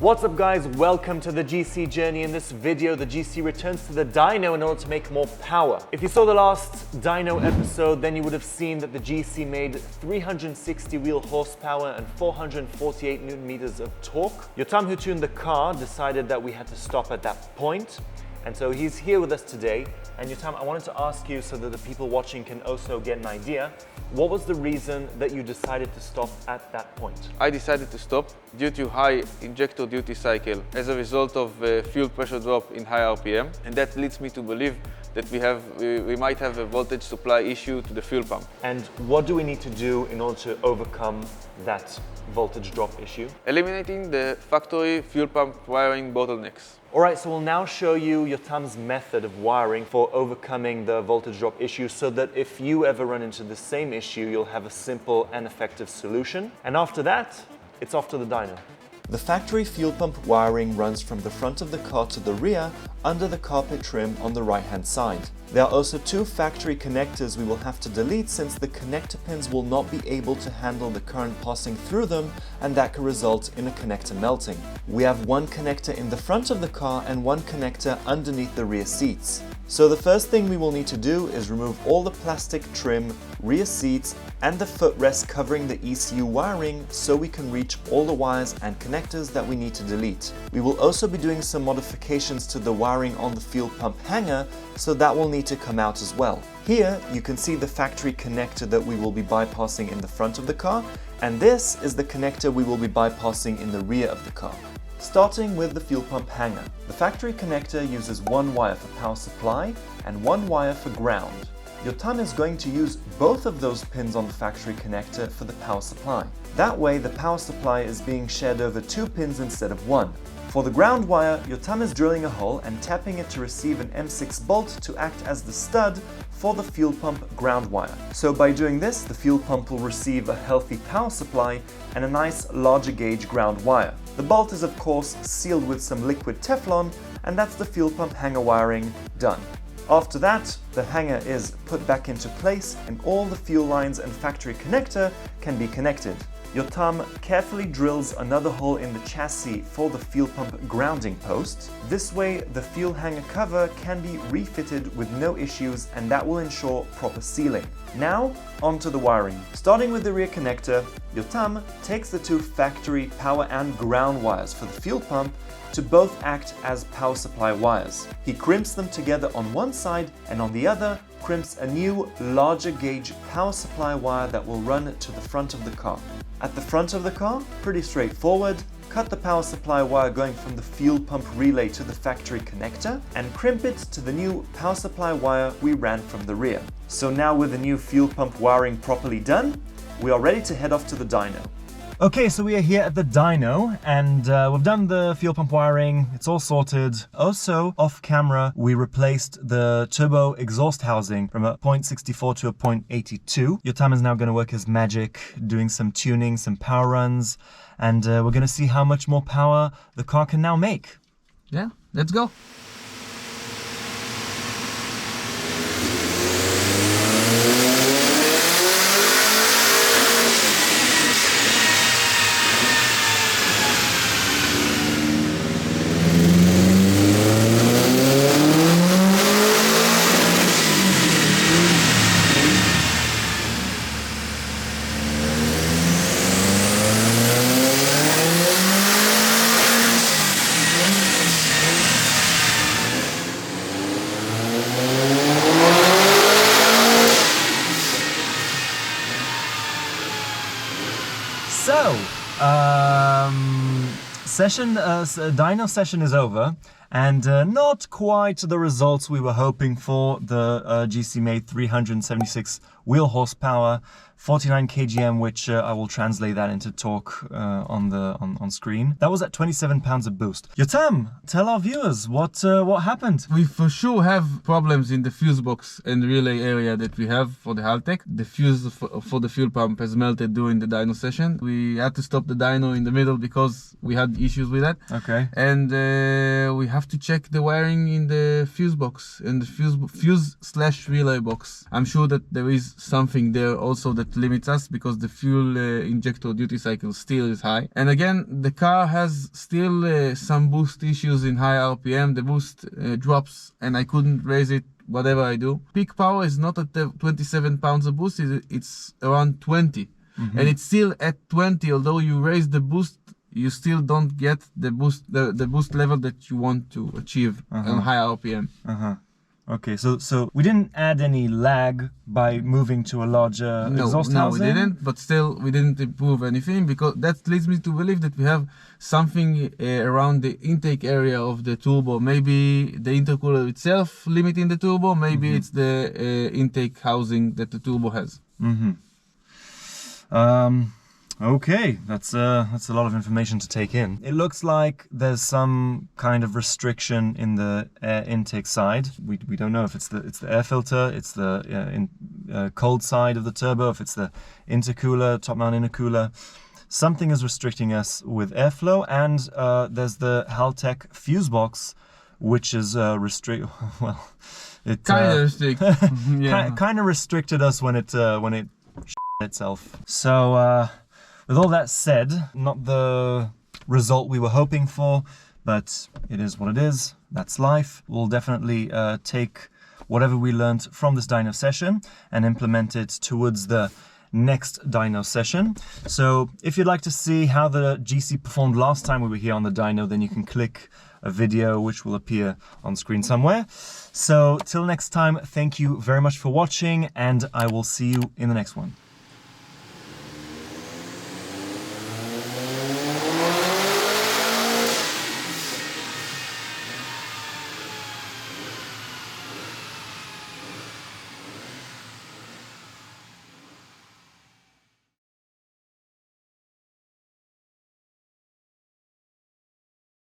What's up guys, welcome to the GC journey. In this video, the GC returns to the dyno in order to make more power. If you saw the last dyno episode, then you would have seen that the GC made 360 wheel horsepower and 448 Newton meters of torque. Yotam, who tuned the car, decided that we had to stop at that point. And so he's here with us today. And Yotam, I wanted to ask you so that the people watching can also get an idea. What was the reason that you decided to stop at that point? I decided to stop due to high injector duty cycle as a result of fuel pressure drop in high RPM. And that leads me to believe that we might have a voltage supply issue to the fuel pump. And what do we need to do in order to overcome that voltage drop issue? Eliminating the factory fuel pump wiring bottlenecks. All right, so we'll now show you Yotam's method of wiring for overcoming the voltage drop issue so that if you ever run into the same issue, you'll have a simple and effective solution. And after that, it's off to the dyno. The factory fuel pump wiring runs from the front of the car to the rear under the carpet trim on the right-hand side. There are also two factory connectors we will have to delete since the connector pins will not be able to handle the current passing through them, and that could result in a connector melting. We have one connector in the front of the car and one connector underneath the rear seats. So the first thing we will need to do is remove all the plastic trim, rear seats, and the footrest covering the ECU wiring so we can reach all the wires and connectors that we need to delete. We will also be doing some modifications to the wiring on the fuel pump hanger, so that will need to come out as well. Here you can see the factory connector that we will be bypassing in the front of the car, and this is the connector we will be bypassing in the rear of the car. Starting with the fuel pump hanger. The factory connector uses one wire for power supply and one wire for ground. Yotam is going to use both of those pins on the factory connector for the power supply. That way the power supply is being shared over two pins instead of one. For the ground wire, Yotam is drilling a hole and tapping it to receive an M6 bolt to act as the stud for the fuel pump ground wire. So by doing this, the fuel pump will receive a healthy power supply and a nice larger gauge ground wire. The bolt is of course sealed with some liquid Teflon, and that's the fuel pump hanger wiring done. After that, the hanger is put back into place and all the fuel lines and factory connector can be connected. Yotam carefully drills another hole in the chassis for the fuel pump grounding post. This way, the fuel hanger cover can be refitted with no issues, and that will ensure proper sealing. Now, onto the wiring. Starting with the rear connector, Yotam takes the two factory power and ground wires for the fuel pump to both act as power supply wires. He crimps them together on one side and on the other crimps a new larger gauge power supply wire that will run to the front of the car. At the front of the car, pretty straightforward, cut the power supply wire going from the fuel pump relay to the factory connector and crimp it to the new power supply wire we ran from the rear. So now with the new fuel pump wiring properly done, we are ready to head off to the dyno. Okay, so we are here at the dyno and we've done the fuel pump wiring, it's all sorted. Also, off camera, we replaced the turbo exhaust housing from a 0.64 to a 0.82. Yotam is now going to work his magic, doing some tuning, some power runs, and we're going to see how much more power the car can now make. Yeah, let's go. So, dyno session is over, and not quite the results we were hoping for. The GC made 376 wheel horsepower, 49 kgm, which I will translate that into torque on screen. That was at 27 pounds a boost. Yotam, tell our viewers what happened. We for sure have problems in the fuse box and relay area that we have for the Haltech. The fuse for the fuel pump has melted during the dyno session. We had to stop the dyno in the middle because we had issues with that. Okay. And we have to check the wiring in the fuse box, in the fuse/relay box. I'm sure that there is something there also that that limits us because the fuel injector duty cycle still is high. And again, the car has still some boost issues in high RPM. The boost drops and I couldn't raise it whatever I do. Peak power is not at the 27 pounds of boost, it's around 20. And it's still at 20, although you raise the boost, you still don't get the boost level that you want to achieve on high RPM. Okay, so we didn't add any lag by moving to a larger exhaust housing? No, we didn't, but still we didn't improve anything, because that leads me to believe that we have something around the intake area of the turbo. Maybe the intercooler itself limiting the turbo, maybe it's the intake housing that the turbo has. Okay, that's a lot of information to take in. It looks like there's some kind of restriction in the air intake side. We don't know if it's the air filter, it's the cold side of the turbo, if it's the intercooler, top mount intercooler. Something is restricting us with airflow, and there's the Haltech fuse box, which is well, it Kind of restricted us when it itself. So with all that said, not the result we were hoping for, but it is what it is. That's life. We'll definitely take whatever we learned from this dyno session and implement it towards the next dyno session. So if you'd like to see how the GC performed last time we were here on the dyno, then you can click a video which will appear on screen somewhere. So till next time, thank you very much for watching, and I will see you in the next one.